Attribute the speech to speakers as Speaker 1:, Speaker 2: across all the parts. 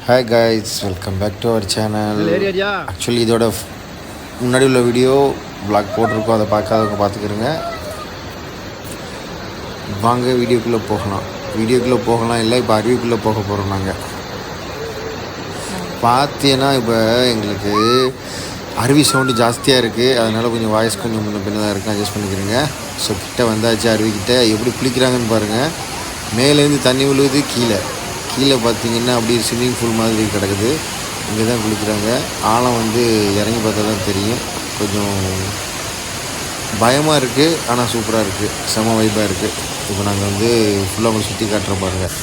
Speaker 1: Hi guys, welcome back to our channel. Actually இதோட முன்னாடி உள்ள வீடியோ பிளாக் போட்டிருக்கோம், அதை பார்க்காதவங்க பார்த்துக்கிறோங்க. வாங்க வீடியோக்குள்ளே போகலாம் இல்லை இப்போ அருவிக்குள்ளே போக போகிறோம். நாங்கள் பார்த்தீங்கன்னா இப்போ எங்களுக்கு அருவி சவுண்டு ஜாஸ்தியாக இருக்குது, அதனால் கொஞ்சம் வாய்ஸ் கொஞ்சம் முன்ன பின்ன தான் இருக்குது, அட்ஜஸ்ட் பண்ணிக்கிறேங்க. ஸோ கிட்டே வந்தாச்சு, அருவிக்கிட்ட எப்படி குளிக்கிறாங்கன்னு பாருங்கள். மேலேருந்து தண்ணி விழுவுது, கீழே பார்த்தீங்கன்னா அப்படியே ஸ்விம்மிங் பூல் மாதிரி கிடக்குது. இங்கே தான் குளிக்கிறாங்க. ஆழம் வந்து இறங்கி பார்த்தா தான் தெரியும். கொஞ்சம் பயமாக இருக்குது, ஆனால் சூப்பராக இருக்குது, செம வைப்பாக இருக்குது. இப்போ நாங்கள் வந்து ஃபுல்லாக கொஞ்சம் சுற்றி காட்டுறோம் பாருங்கள்.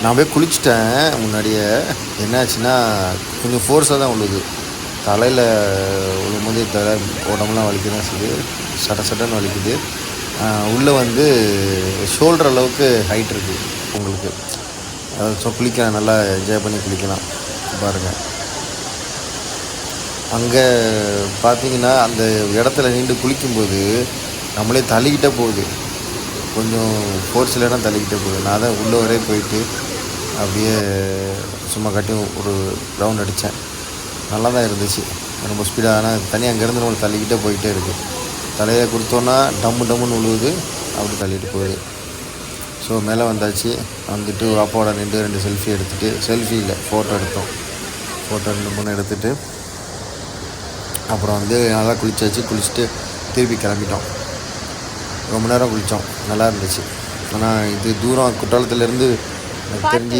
Speaker 1: நான் போய் குளிச்சிட்டேன் முன்னாடியே. என்னாச்சுன்னா கொஞ்சம் ஃபோர்ஸாக தான் விழுது. தலையில் விழும்போது உடம்புலாம் வலிக்க தான் செய்யுது, சட்டன்னு வலிக்குது. உள்ளே வந்து ஷோல்டர் அளவுக்கு ஹைட் இருக்குது உங்களுக்கு. ஸோ குளிக்கலாம், நல்லா என்ஜாய் பண்ணி குளிக்கலாம் பாருங்கள். அங்கே பார்த்தீங்கன்னா அந்த இடத்துல நின்று குளிக்கும்போது நம்மளே தள்ளிக்கிட்டே போகுது, கொஞ்சம் ஃபோர்ஸ் இல்லைன்னா தள்ளிக்கிட்டே போகுது. நான் தான் உள்ளே வரையே போயிட்டு அப்படியே சும்மா கட்டி ஒரு ரவுண்ட் அடித்தேன். நல்லா தான் இருந்துச்சு, ரொம்ப ஸ்பீடாக. ஆனால் தண்ணி அங்கேருந்து நம்ம தள்ளிக்கிட்டே போயிட்டே இருக்குது. தலையை கொடுத்தோன்னா டம்முன்னு விழுவுது, அப்படி தள்ளிட்டு போகுது. ஸோ மேலே வந்தாச்சு. வந்துட்டு அப்பாவோட நின்று 2 செல்ஃபி எடுத்துகிட்டு, செல்ஃபி இல்லை ஃபோட்டோ எடுத்தோம். ஃபோட்டோ 2-3 எடுத்துகிட்டு அப்புறம் வந்து நல்லா குளிச்சுட்டு திருப்பி கிளம்பிட்டோம். ரொம்ப நேரம் குளித்தோம், நல்லா இருந்துச்சு. ஆனால் இது தூரம், குற்றாலத்துலேருந்து எனக்கு தெரிஞ்சு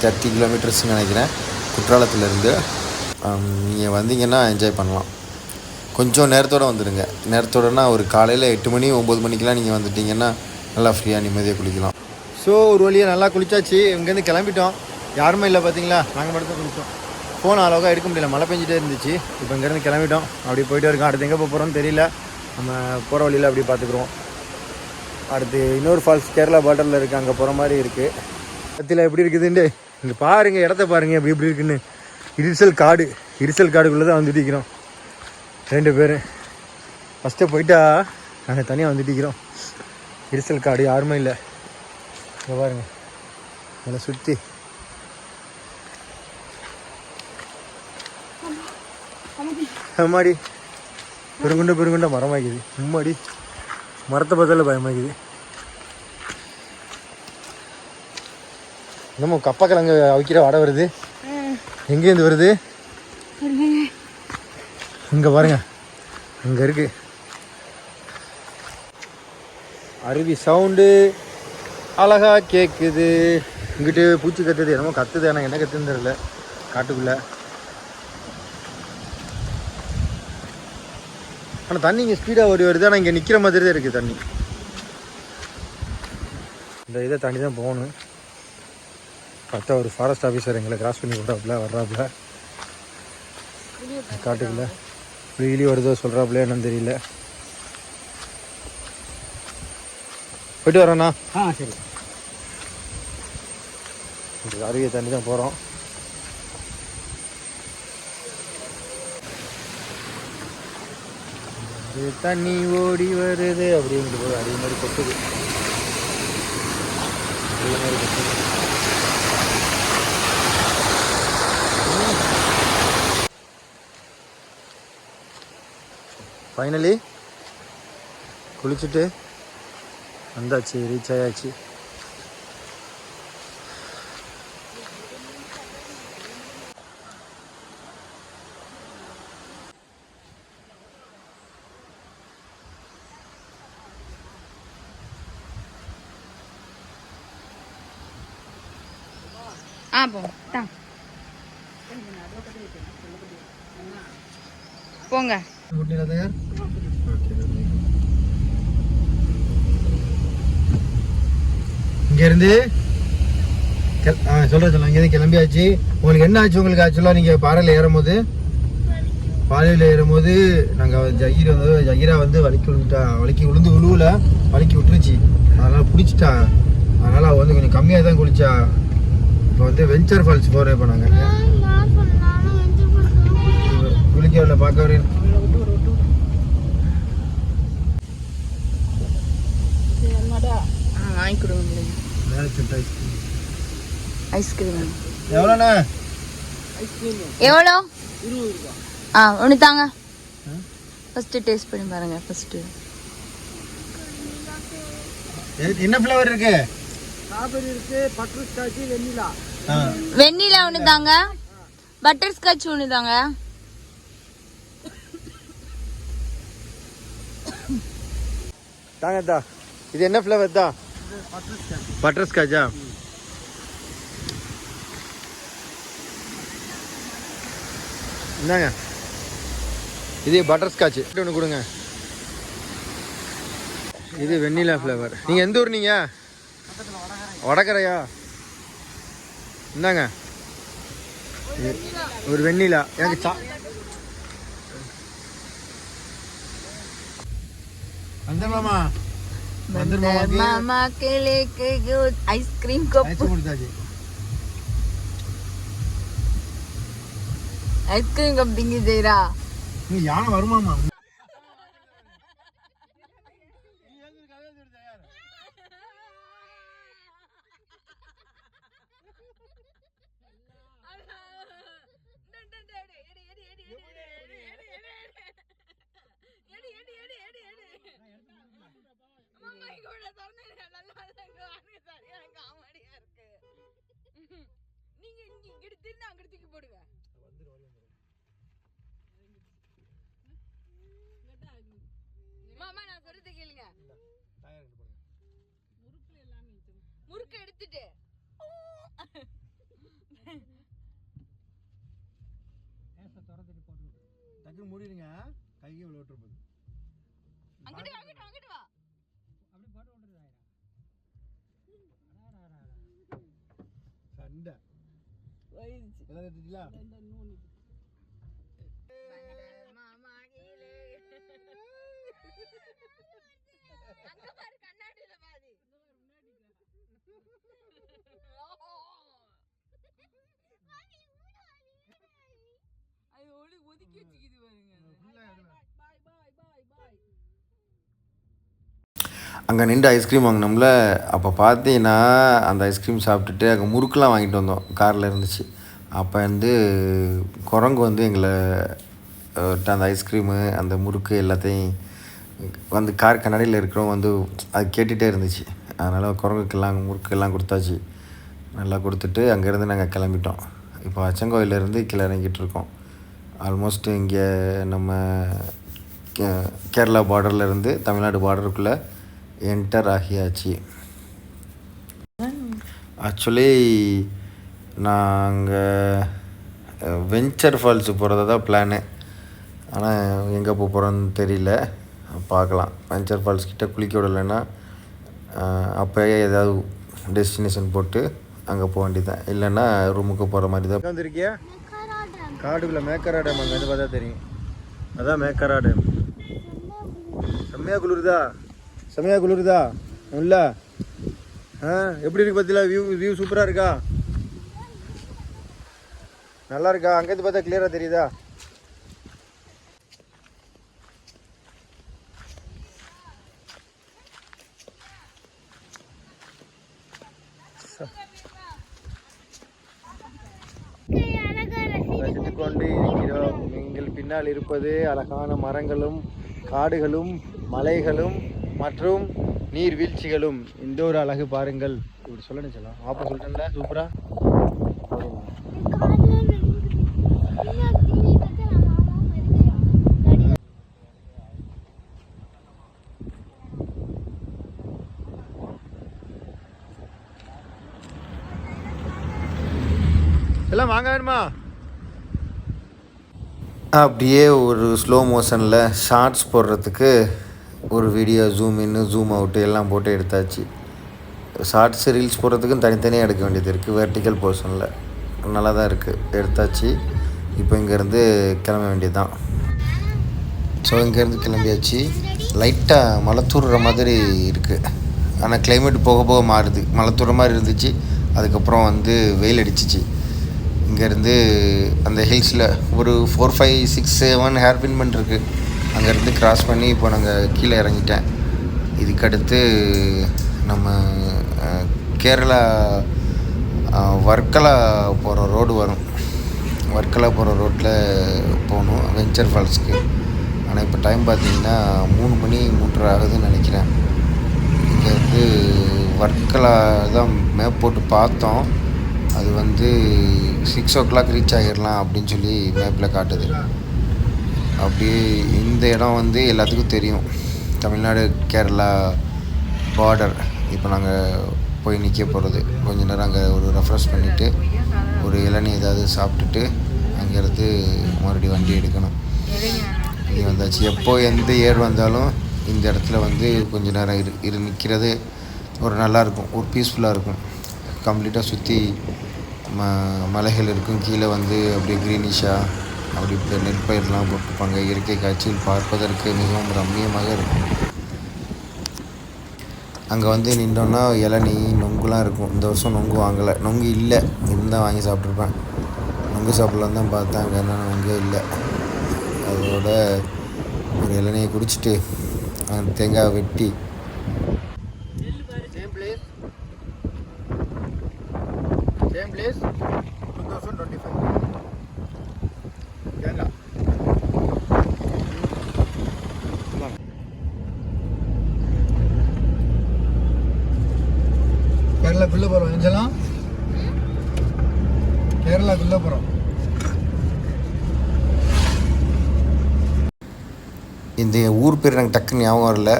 Speaker 1: 30 கிலோமீட்டர்ஸ்ன்னு நினைக்கிறேன். குற்றாலத்துலேருந்து நீங்கள் வந்தீங்கன்னா என்ஜாய் பண்ணலாம். கொஞ்சம் நேரத்தோடு வந்துடுங்க. நேரத்தோடனா ஒரு காலையில் 8 மணி 9 மணிக்கெலாம் நீங்கள் வந்துட்டிங்கன்னா நல்லா ஃப்ரீயாக நிம்மதியாக குளிக்கலாம். ஸோ ஒரு வழியாக நல்லா குளிச்சாச்சு. இங்கேருந்து கிளம்பிட்டோம். யாருமே இல்லை பார்த்தீங்களா, நாங்கள் மட்டும் தான் குளித்தோம். ஃபோன் அளவுக்காக எடுக்க முடியல, மழை பெஞ்சிட்டே இருந்துச்சு. இப்போ இங்கேருந்து கிளம்பிட்டோம், அப்படி போயிட்டு இருக்கோம். அடுத்து எங்கே போகிறோன்னு தெரியல, நம்ம போகிற வழியில் அப்படி பார்த்துக்குறோம். அடுத்து இன்னொரு ஃபால்ஸ் கேரளா பார்டரில் இருக்குது, அங்கே போகிற மாதிரி இருக்குது. பத்தியில் எப்படி இருக்குதுன்ட்டு இங்கே பாருங்கள், இடத்த பாருங்கள் எப்படி இருக்குன்னு. இரிசல் காடுக்குள்ளே தான் வந்துட்டு இருக்கிறோம் 2 பேர். ஃபஸ்ட்டு போயிட்டா நாங்கள் தனியாக வந்துட்டு இருக்கிறோம். இரிசல் காடு, யாருமே இல்லை. இங்கே பாருங்கள், அதை சுற்றி அம்மாடி பெருங்குண்ட மரமாக்குது. உம்மாடி மரத்தை பார்த்தால பயமாக்குது. நம்ம கப்பக்கிழங்கு அவிக்கிற வடை வருது. எங்கேருந்து வருது? இங்கே பாருங்க, அங்கே இருக்கு அருவி சவுண்டு அழகா கேட்குது. இங்கிட்டு பூச்சி கத்துது, என்னமோ கத்துது, ஆனால் என்ன கத்துன்னு தெரியல காட்டுக்குள்ளே. ஆனால் தண்ணி இங்கே ஸ்பீடாக ஓடி வருது, ஆனால் இங்கே நிற்கிற மாதிரி தான் இருக்குது தண்ணி. இந்த இதை தாண்டி தான் போகணும். பார்த்தா ஒரு ஃபாரஸ்ட் ஆஃபீஸர் எங்களை கிராஸ் பண்ணி வர்றாப்புல காட்டுக்குள்ள. வெளியிலி வருதோ சொல்கிறாப்புல, என்னன்னு தெரியல. போயிட்டு வரோண்ணா. சரி, அருவியை தாண்டி தான் போகிறோம். தண்ணி ஓடி வருது அப்படிங்கிட்டு போது அதே மாதிரி கொட்டுது. ஃபைனலி குளிச்சுட்டு வந்தாச்சு, ரீச் ஆயாச்சு.
Speaker 2: போங்க.
Speaker 1: இங்கேருந்து சொல்கிறேன், இங்கேருந்து கிளம்பியாச்சு. உங்களுக்கு என்ன ஆச்சு? உங்களுக்கு ஆக்சுவலாக நீங்கள் பாறையில் ஏறும்போது நாங்கள் ஜகீரா வந்து வலிக்கி விழுந்து வலிக்கி விட்டுருச்சு. அதனால் பிடிச்சிட்டா. அதனால் அவள் வந்து கொஞ்சம் கம்மியாக தான் குளிச்சா. இப்போ வந்து வெஞ்சர் ஃபால்ஸ் போகிறேன். இப்போ நாங்கள் குளிக்கவில்லை பார்க்க வரேன்.
Speaker 2: வாங்கி கொடுங்க. ஐஸ்கிரீம்
Speaker 1: எவ்வளோண்ணா?
Speaker 2: எவ்வளோ? ஒன்று தாங்க. ஃபஸ்ட்டு டேஸ்ட் பண்ணி பாருங்க. ஃபஸ்ட்டு
Speaker 1: என்ன ஃப்ளேவர் இருக்கு?
Speaker 3: ஸ்ட்ராபெரி இருக்கு, பட்டர் ஸ்காட்ச், வெண்ணிலா.
Speaker 2: வெண்ணிலா ஒன்று தாங்க. பட்டர் ஸ்காட்ச் ஒன்று தாங்க.
Speaker 1: தாங்க தா. இது என்ன ஃப்ளேவர் தான்? பட்டர் ஸ்காட்சா? இந்தாங்க, இது பட்டர் ஸ்காட்ச் ஒன்று கொடுங்க. இது வெண்ணிலா ஃப்ளேவர். நீங்கள் எந்த ஊர்? நீங்கள் வடகரையா? இந்தாங்க ஒரு வெண்ணிலா. எனக்கு வந்துடலாமா?
Speaker 2: மாமா கேலேக்கு ஐஸ்கிரீம் கப். ஐஸ்கிரீம் கப் திங்கி செய்றா.
Speaker 1: நீ யானை வருமாமா?
Speaker 2: நீங்க இங்க திரும்ப அங்க தூக்கி போடுங்க. மாமா நான் சொல்றது கேளுங்க. முறுக்கு எடுத்துட்டு
Speaker 1: டக்கு மூடிடுங்க. கையை இவ்வளோ விட்டுருப்பது.
Speaker 2: அங்கிட்டு அங்கிட்டு அங்கிட்டு வா.
Speaker 3: அப்படி போட்டு விட்டுருதாயிரா.
Speaker 1: சண்டை எல்லாம் எடுத்துட்டீங்களா?
Speaker 2: மாமா கீழே அங்க பாரு, கண்ணாடியில பாரு. அது ஒதுக்கி வச்சுக்கிது பாருங்க.
Speaker 1: அங்கே நின்று ஐஸ்கிரீம் வாங்கினோம்ல, அப்போ பார்த்தீங்கன்னா அந்த ஐஸ்கிரீம் சாப்பிட்டுட்டு அங்கே முறுக்கெலாம் வாங்கிட்டு வந்தோம். காரில் இருந்துச்சு. அப்போ வந்து குரங்கு வந்து எங்களை அந்த ஐஸ்கிரீமு அந்த முறுக்கு எல்லாத்தையும் வந்து கார் கண்ணாடியில் இருக்கிறோம் வந்து அது கேட்டுகிட்டே இருந்துச்சு. அதனால் குரங்குக்கெல்லாம் முறுக்கெல்லாம் கொடுத்தாச்சு. நல்லா கொடுத்துட்டு அங்கேருந்து நாங்கள் கிளம்பிட்டோம். இப்போ அச்சங்கோயிலேருந்து கீழே இறங்கிட்டு இருக்கோம். ஆல்மோஸ்ட் இங்கே நம்ம கேரளா பார்டர்லேருந்து தமிழ்நாடு பார்டருக்குள்ளே என்டர் ஆகியாச்சு. ஆக்சுவலி நாங்கள் வெஞ்சர் ஃபால்ஸு போகிறதா தான் பிளானு. ஆனால் எங்கே போக போகிறோன்னு தெரியல, பார்க்கலாம். வெஞ்சர் ஃபால்ஸ் கிட்டே குளிக்க விடலைன்னா அப்போயே ஏதாவது டெஸ்டினேஷன் போட்டு அங்கே போக வேண்டியதான். இல்லைன்னா ரூமுக்கு போகிற மாதிரி தான். வந்துருக்கியா? காடுக்குள்ளே மேக்கரா டேம் அங்கே வந்து பார்த்தா தெரியும். அதான் மேக்கரா டேம். செம்மையாக குளிருதா? செம்மையாக குளிருதா? இல்லை எப்படி இருக்கு பார்த்தீங்களா? வியூ சூப்பராக இருக்கா? நல்லா இருக்கா? அங்கேருந்து பார்த்தா கிளியராக தெரியுதா? ரசித்துக் கொண்டு இருக்கிறோம். நீங்கள் பின்னால் இருப்பது அழகான மரங்களும் காடுகளும் மலைகளும் மற்றும் நீர்வீழ்ச்சிகளும். இந்த ஒரு அழகு பாருங்கள். இப்படி சொல்லணும் சொல்லலாம். ஆப்பா சொல்லிட்டேன்ல, சூப்பரா. எல்லாம் வாங்க வேணுமா? அப்படியே ஒரு ஸ்லோ மோஷனில் ஷார்ட்ஸ் போடுறதுக்கு ஒரு வீடியோ ஜூம் இன்னு ஜூம் அவுட்டு எல்லாம் போட்டு எடுத்தாச்சு. ஷார்ட்ஸ் ரீல்ஸ் போடுறதுக்கும் தனித்தனியாக எடுக்க வேண்டியது இருக்குது. வெர்டிக்கல் போர்ஷனில் நல்லா தான் இருக்குது. எடுத்தாச்சு. இப்போ இங்கேருந்து கிளம்ப வேண்டியது தான். ஸோ இங்கேருந்து கிளம்பியாச்சு. லைட்டாக மலை தூறுற மாதிரி இருக்குது. ஆனால் கிளைமேட் போக போக மாறுது. மலை தூர மாதிரி இருந்துச்சு, அதுக்கப்புறம் வந்து வெயில் அடிச்சிச்சு. இங்கேருந்து அந்த ஹில்ஸில் ஒரு 4, 5, 6, 7 ஹேர்பின் பண்ட் இருக்குது. அங்கேருந்து க்ராஸ் பண்ணி இப்போ நாங்கள் கீழே இறங்கிட்டேன். இதுக்கடுத்து நம்ம கேரளா வர்க்கலா போகிற ரோடு வரும். வர்க்கலா போகிற ரோட்டில் போகணும் வெஞ்சர் ஃபால்ஸ்க்கு. ஆனால் இப்போ டைம் பார்த்திங்கன்னா 3 மணி 3:30 ஆகுதுன்னு நினைக்கிறேன். இங்கேருந்து வர்க்கலா தான் மேப் போட்டு பார்த்தோம். அது வந்து 6 o'clock ரீச் ஆகிடலாம் அப்படின்னு சொல்லி மேப்பில் காட்டுது. அப்படியே இந்த இடம் வந்து எல்லாத்துக்கும் தெரியும், தமிழ்நாடு கேரளா பார்டர். இப்போ நாங்கள் போய் நிற்க போகிறது. கொஞ்ச நேரம் அங்கே ஒரு ரெஃப்ரெஷ் பண்ணிவிட்டு ஒரு இளநீ ஏதாவது சாப்பிட்டுட்டு அங்கேருந்து மறுபடியும் வண்டி எடுக்கணும். இது வந்தாச்சு. எப்போ எந்த ஏர் வந்தாலும் இந்த இடத்துல வந்து கொஞ்ச நேரம் நிற்கிறது ஒரு நல்லாயிருக்கும், ஒரு பீஸ்ஃபுல்லாக இருக்கும். கம்ப்ளீட்டாக சுற்றி மலைகள் இருக்கும். கீழே வந்து அப்படியே க்ரீனிஷாக அப்படி நெற்பயிரெலாம் போட்டிருப்பாங்க. இயற்கை காட்சியில் பார்ப்பதற்கு மிகவும் ரம்மியமாக இருக்கும். அங்கே வந்து நின்றோன்னா இளநீ நொங்குலாம் இருக்கும். இந்த வருஷம் நொங்கு வாங்கலை, நொங்கு இல்லை, இருந்தால் வாங்கி சாப்பிட்ருப்பேன். நொங்கு சாப்பிட்லான்னு தான் பார்த்தேன், அங்கே என்ன நொங்கே இல்லை. அதோட ஒரு இளநியை குடிச்சிட்டு அந்த தேங்காய் வெட்டி
Speaker 3: Same place, 2025. Kerala. கேரளாக்குள்ளே போகிறோம் ஏஞ்சலாம், கேரளாக்குள்ளே போகிறோம்.
Speaker 1: இந்த ஊர் பேர் எனக்கு டக்குன்னு ஞாபகம் வரல.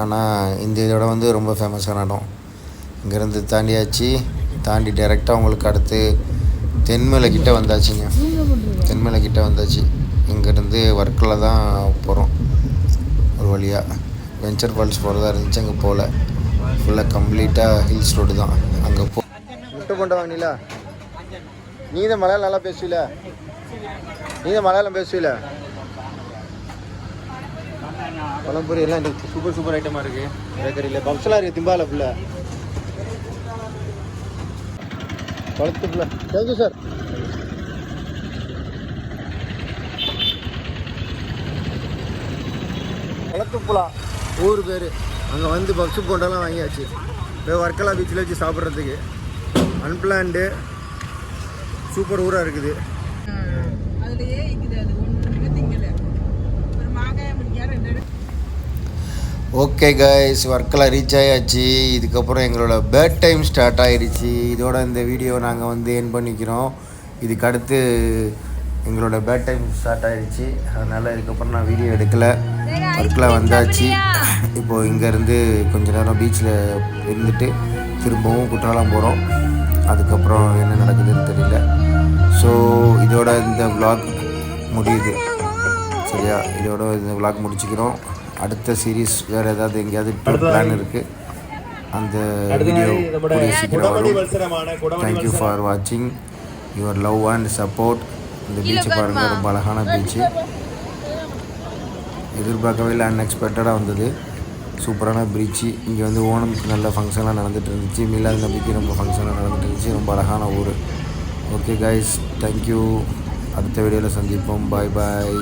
Speaker 1: ஆனால் இந்த இதோட வந்து ரொம்ப ஃபேமஸான இடம். இங்கேருந்து தாண்டி டைரெக்டாக உங்களுக்கு அடுத்து தென்மலை கிட்டே வந்தாச்சுங்க. தென்மலை கிட்டே வந்தாச்சு. இங்கேருந்து வர்க்கலா தான் போகிறோம். ஒரு வழியாக வெஞ்சர் ஃபால்ஸ் போகிறதா இருந்துச்சு, அங்கே போகல. ஃபுல்லாக கம்ப்ளீட்டாக ஹில்ஸ் ரோடு தான். அங்கே முட்டை கொண்ட வாங்கினீங்களா? நீ தான் மலையாளம் நல்லா பேசுவீல, பேசுவீல. பழம்பொரி எல்லாம் சூப்பர் ஐட்டமாக இருக்குது. பேக்கரியில் பப்ஸ்லாம் இருக்குது. திம்பாவில் ஃபுல்லாக பழத்து ஃபுல்லாக. Thank you sir. பழத்துப்புலா ஊர் பேர். அங்கே வந்து பப்ஸு போண்டெல்லாம் வாங்கியாச்சு. இப்போ வர்க்கலா பீச்சில் வச்சு சாப்பிட்றதுக்கு அன்பிளான்டு சூப்பர் ஊராக இருக்குது. ஓகே கைஸ், வர்க்கலா ரீச் ஆயாச்சு. இதுக்கப்புறம் எங்களோட பேட் டைம் ஸ்டார்ட் ஆகிடுச்சு. இதோட இந்த வீடியோ நாங்கள் வந்து என் பண்ணிக்கிறோம். இதுக்கு அடுத்து எங்களோட பேட் டைம் ஸ்டார்ட் ஆகிடுச்சு. அதனால் இதுக்கப்புறம் நான் வீடியோ எடுக்கலை. வர்க்கலா வந்தாச்சு. இப்போது இங்கேருந்து கொஞ்ச நேரம் பீச்சில் இருந்துட்டு திரும்பவும் குற்றாலம் போகிறோம். அதுக்கப்புறம் என்ன நடக்குதுன்னு தெரியல. ஸோ இதோட இந்த vlog முடியுது. சரியா, இதோட இந்த vlog முடிச்சுக்கிறோம். அடுத்த சீரீஸ் வேறு ஏதாவது எங்கேயாவது பிளான் இருக்குது, அந்த வீடியோ கூடிய சீக்கிரம் வரும். தேங்க்யூ ஃபார் வாட்சிங், யுவர் லவ் அண்ட் சப்போர்ட். இந்த பீச்சை பாருங்கள், ரொம்ப அழகான பீச்சு. எதிர்பார்க்கவே இல்லை, அன்எக்ஸ்பெக்டடாக வந்தது. சூப்பரான பீச்சு. இங்கே வந்து ஓணம்க்கு நல்ல ஃபங்க்ஷன்லாம் நடந்துகிட்டு இருந்துச்சு. மிலாது நபிக்கு ரொம்ப ஃபங்க்ஷன்லாம் நடந்துகிட்டு இருந்துச்சு. ரொம்ப அழகான ஊர். Okay guys, thank you. அடுத்த வீடியோவில் சந்திப்போம். பாய் பாய்.